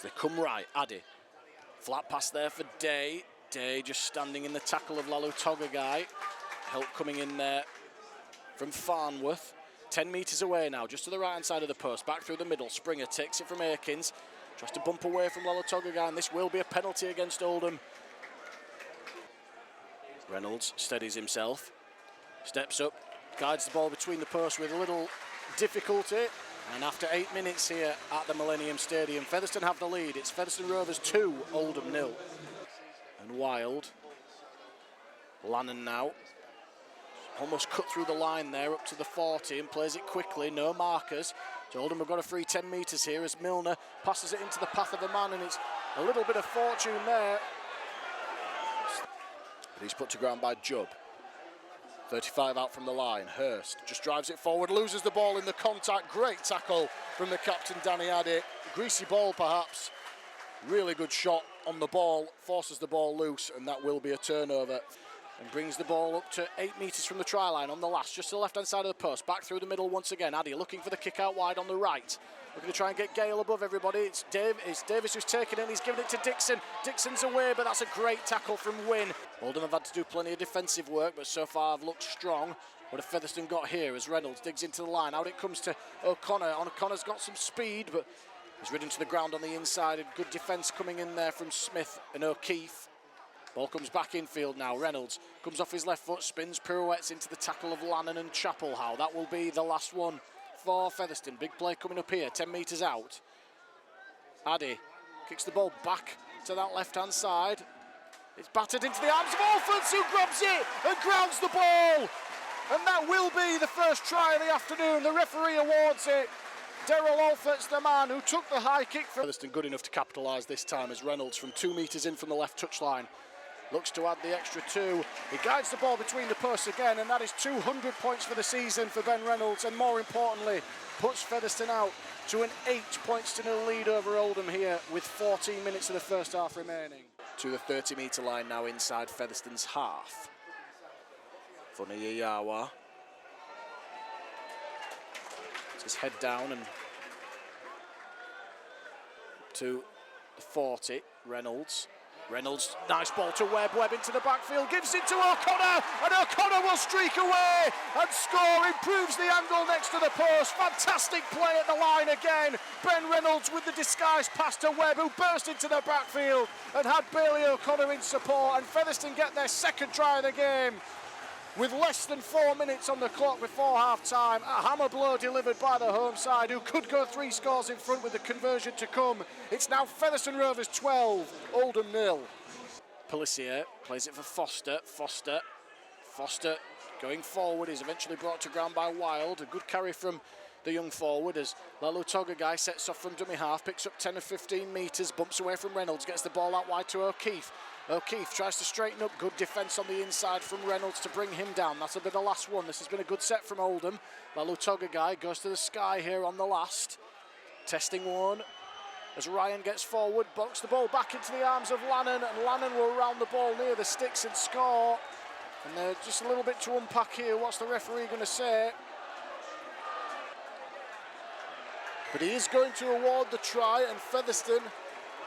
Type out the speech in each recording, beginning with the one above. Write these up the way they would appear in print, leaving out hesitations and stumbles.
They come right, Addy. Flat pass there for Day. Day just standing in the tackle of Lalu Togagai. Help coming in there from Farnworth. 10 metres away now, just to the right-hand side of the post. Back through the middle. Springer takes it from Aikins. Tries to bump away from Lalu Togagai, and this will be a penalty against Oldham. Reynolds steadies himself. Steps up. Guides the ball between the posts with a little difficulty. And after 8 minutes here at the Millennium Stadium, Featherstone have the lead. It's Featherstone Rovers 2, Oldham 0. And Wild. Lannon now. Almost cut through the line there up to the 40 and plays it quickly. No markers. So Oldham have got a free 10 metres here as Milner passes it into the path of a man, and it's a little bit of fortune there. But he's put to ground by Jubb. 35 out from the line. Hurst just drives it forward, loses the ball in the contact. Great tackle from the captain, Danny Addy. Greasy ball perhaps. Really good shot on the ball, forces the ball loose, and that will be a turnover. And brings the ball up to 8 metres from the try line on the last, just to the left-hand side of the post. Back through the middle once again. Addy looking for the kick out wide on the right. Looking to try and get Gale above everybody. It's Davis who's taken it, and he's given it to Dixon. Dixon's away, but that's a great tackle from Wynne. Oldham have had to do plenty of defensive work, but so far have looked strong. What have Featherstone got here as Reynolds digs into the line? Out it comes to O'Connor. O'Connor's got some speed, but he's ridden to the ground on the inside. And good defence coming in there from Smith and O'Keefe. Ball comes back infield now. Reynolds comes off his left foot, spins, pirouettes into the tackle of Lannon and Chapelhow. That will be the last one for Featherstone. Big play coming up here, 10 metres out. Addy kicks the ball back to that left-hand side. It's battered into the arms of Alford, who grabs it and grounds the ball. And that will be the first try of the afternoon. The referee awards it. Daryl Alford's the man who took the high kick from Featherstone. Good enough to capitalise this time as Reynolds from 2 metres in from the left touchline looks to add the extra 2. He guides the ball between the posts again, and that is 200 points for the season for Ben Reynolds, and more importantly, puts Featherstone out to an 8-0 lead over Oldham here with 14 minutes of the first half remaining. To the 30-metre line now inside Featherstone's half. Funny-Yawa. His head down and to the 40, Reynolds, nice ball to Webb into the backfield, gives it to O'Connor, and O'Connor will streak away and score, improves the angle next to the post. Fantastic play at the line again. Ben Reynolds with the disguised pass to Webb, who burst into the backfield and had Bailey O'Connor in support, and Featherstone get their second try of the game. With less than 4 minutes on the clock before half-time, a hammer blow delivered by the home side, who could go 3 scores in front with the conversion to come. It's now Featherstone Rovers 12, Oldham 0. Pelissier plays it for Foster. Foster going forward is eventually brought to ground by Wild. A good carry from the young forward as Lalu Togagai sets off from dummy half, picks up 10 or 15 metres, bumps away from Reynolds, gets the ball out wide to O'Keefe. O'Keefe tries to straighten up, good defence on the inside from Reynolds to bring him down. That'll be the last one. This has been a good set from Oldham. Lalu Togagai goes to the sky here on the last. Testing one as Ryan gets forward, box the ball back into the arms of Lannon, and Lannon will round the ball near the sticks and score. And they're just a little bit to unpack here. What's the referee going to say? But he is going to award the try, and Featherstone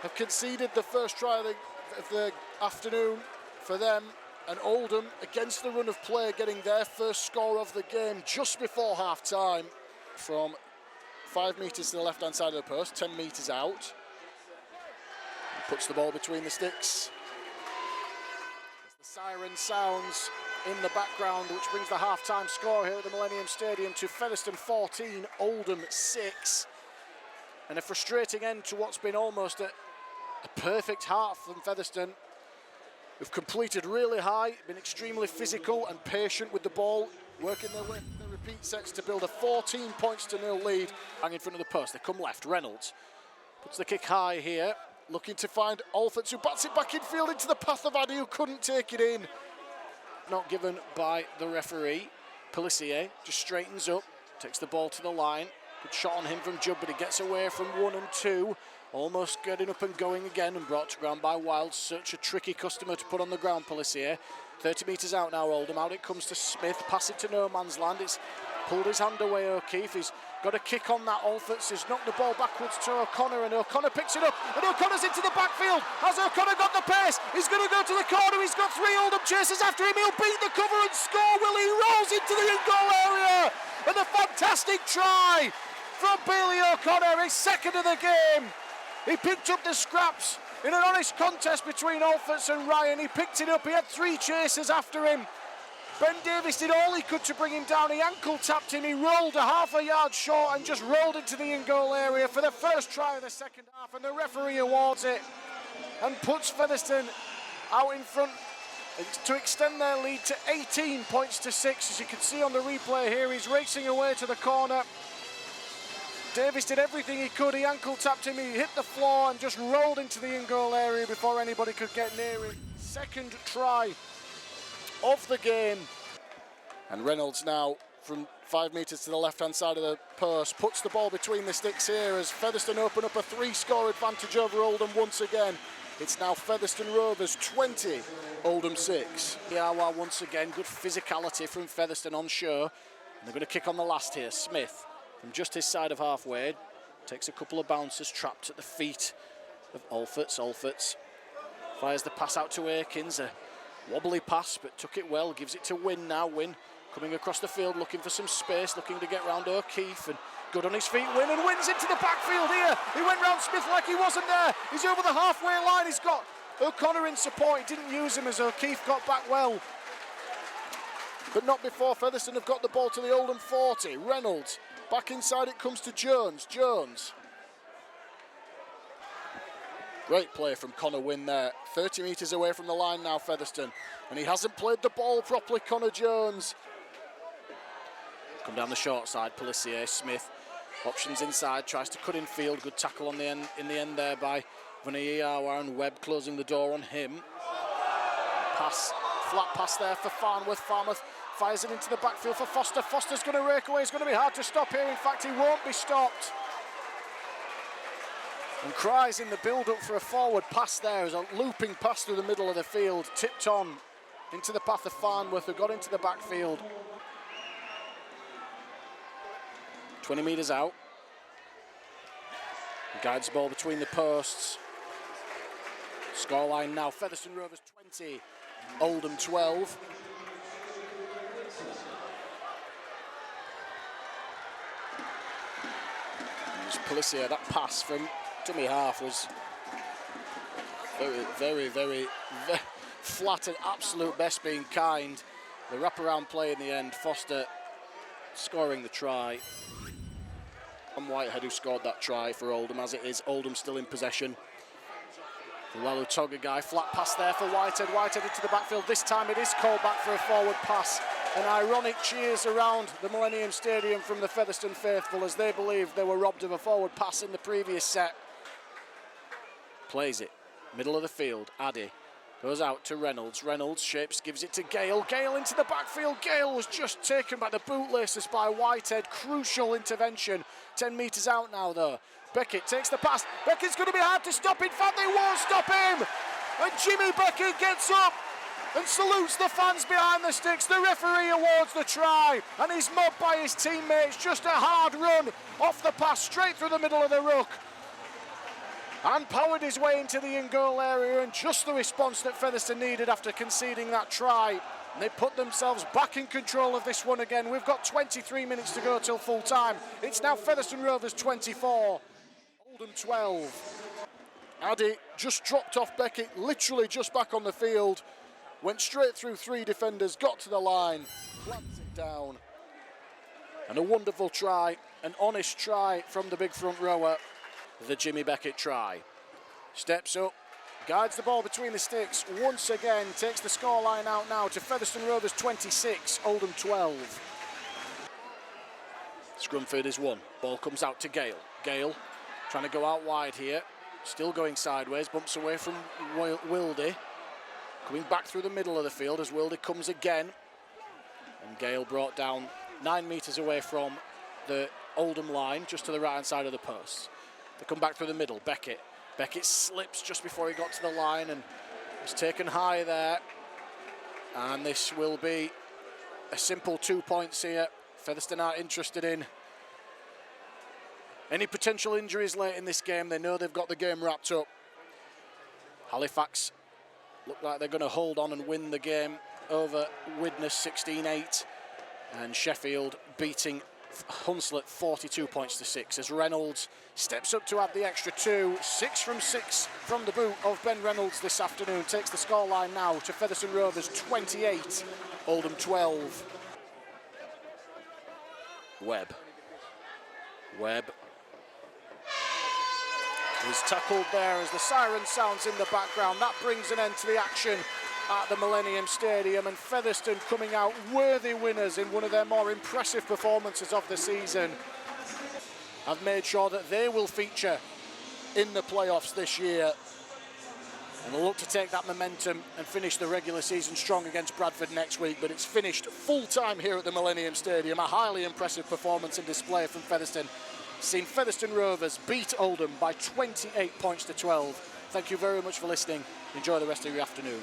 have conceded the first try of the afternoon for them, and Oldham against the run of play getting their first score of the game just before half time from 5 metres to the left hand side of the post, 10 metres out. He puts the ball between the sticks. As the siren sounds in the background, which brings the half time score here at the Millennium Stadium to Featherstone 14, Oldham 6. And a frustrating end to what's been almost a perfect half from Featherstone, who've completed really high, been extremely physical and patient with the ball, working their way in the repeat sets to build a 14-0 lead. Hang in front of the post, they come left. Reynolds puts the kick high here, looking to find Alford, who bats it back in field into the path of Addy, who couldn't take it in. Not given by the referee. Pelissier just straightens up, takes the ball to the line. Good shot on him from Jubb, but he gets away from 1 and 2. Almost getting up and going again, and brought to ground by Wild. Such a tricky customer to put on the ground, Pelissier. 30 metres out now, Oldham. Out it comes to Smith, pass it to no man's land. It's pulled his hand away, O'Keefe. He's Got a kick on that. Alfords has knocked the ball backwards to O'Connor, and O'Connor picks it up, and O'Connor's into the backfield. Has O'Connor got the pace? He's going to go to the corner. He's got 3 Oldham chasers after him. He'll beat the cover and score. Will he? Rolls into the in-goal area, and a fantastic try from Bailey O'Connor, his second of the game. He picked up the scraps in an honest contest between Alfords and Ryan. He picked it up. He had 3 chasers after him. Ben Davies did all he could to bring him down. He ankle tapped him. He rolled a half a yard short and just rolled into the in-goal area for the first try of the second half, and the referee awards it and puts Featherstone out in front to extend their lead to 18 points to 6. As you can see on the replay here, he's racing away to the corner. Davies did everything he could. He ankle tapped him, he hit the floor and just rolled into the in-goal area before anybody could get near him. Second try of the game. And Reynolds now from 5 metres to the left-hand side of the post puts the ball between the sticks here as Featherstone open up a 3-score advantage over Oldham once again. It's now Featherstone Rovers 20, Oldham 6. Yeah, well, once again, good physicality from Featherstone on show. And they're going to kick on the last here. Smith from just his side of halfway takes a couple of bounces, trapped at the feet of Alfords. Alfords fires the pass out to Akins. A wobbly pass, but took it well, gives it to Wynn now. Wynn coming across the field, looking for some space, looking to get round O'Keefe, and good on his feet, Wynn, and Wynn's into the backfield here. He went round Smith like he wasn't there. He's over the halfway line. He's got O'Connor in support. He didn't use him as O'Keefe got back well. But not before Featherstone have got the ball to the Oldham 40. Reynolds, back inside it comes to Jones. Jones. Great play from Connor Wynn there. 30 metres away from the line now, Featherstone. And he hasn't played the ball properly, Connor Jones. Come down the short side, Pelissier, Smith. Options inside, tries to cut in field. Good tackle on the end, in the end there by Vuniyawa, and Webb closing the door on him. Pass, flat pass there for Farnworth. Farnworth fires it into the backfield for Foster. Foster's going to rake away. It's going to be hard to stop here. In fact, he won't be stopped. And cries in the build-up for a forward pass there as a looping pass through the middle of the field, tipped on into the path of Farnworth, who got into the backfield. 20 metres out. Guides the ball between the posts. Scoreline now, Featherstone Rovers 20, Oldham 12. There's Pelissier, that pass from dummy half was very flat at absolute best, being kind. The wraparound play in the end, Foster scoring the try. And Whitehead who scored that try for Oldham. As it is, Oldham still in possession. The Lalu Toga guy, flat pass there for Whitehead. Whitehead into the backfield. This time it is called back for a forward pass. And ironic cheers around the Millennium Stadium from the Featherstone faithful as they believe they were robbed of a forward pass in the previous set. Plays it, middle of the field. Addy goes out to Reynolds. Reynolds shapes, gives it to Gale. Gale into the backfield. Gale was just taken by the bootlaces by Whitehead. Crucial intervention. 10 metres out now though. Beckett takes the pass. Beckett's going to be hard to stop. In fact, they won't stop him. And Jimmy Beckett gets up and salutes the fans behind the sticks. The referee awards the try, and he's mobbed by his teammates. Just a hard run off the pass, straight through the middle of the ruck. And powered his way into the in-goal area, and just the response that Featherstone needed after conceding that try. And they put themselves back in control of this one again. We've got 23 minutes to go till full time. It's now Featherstone Rovers 24, Oldham 12. Addy just dropped off Beckett, literally just back on the field. Went straight through 3 defenders, got to the line, plants it down. And a wonderful try, an honest try from the big front rower. The Jimmy Beckett try. Steps up, guides the ball between the sticks once again, takes the scoreline out now to Featherstone Rovers 26, Oldham 12. Scrumford is 1. Ball comes out to Gale. Gale trying to go out wide here. Still going sideways, bumps away from Wildy. Coming back through the middle of the field as Wildy comes again. And Gale brought down 9 metres away from the Oldham line, just to the right-hand side of the post. They come back through the middle. Beckett. Beckett slips just before he got to the line and was taken high there. And this will be a simple 2 points here. Featherstone are interested in Any potential injuries late in this game, they know they've got the game wrapped up. Halifax look like they're going to hold on and win the game over Widnes 16-8. And Sheffield beating Hunslet 42 points to 6 as Reynolds steps up to add the extra 2. 6 from 6 from the boot of Ben Reynolds this afternoon. Takes the scoreline now to Featherstone Rovers 28, Oldham 12. Webb is tackled there as the siren sounds in the background. That brings an end to the action at the Millennium Stadium, and Featherstone coming out worthy winners in one of their more impressive performances of the season. Have made sure that they will feature in the playoffs this year, and they'll look to take that momentum and finish the regular season strong against Bradford next week. But it's finished full time here at the Millennium Stadium. A highly impressive performance and display from Featherstone. Seen Featherstone Rovers beat Oldham by 28 points to 12. Thank you very much for listening. Enjoy the rest of your afternoon.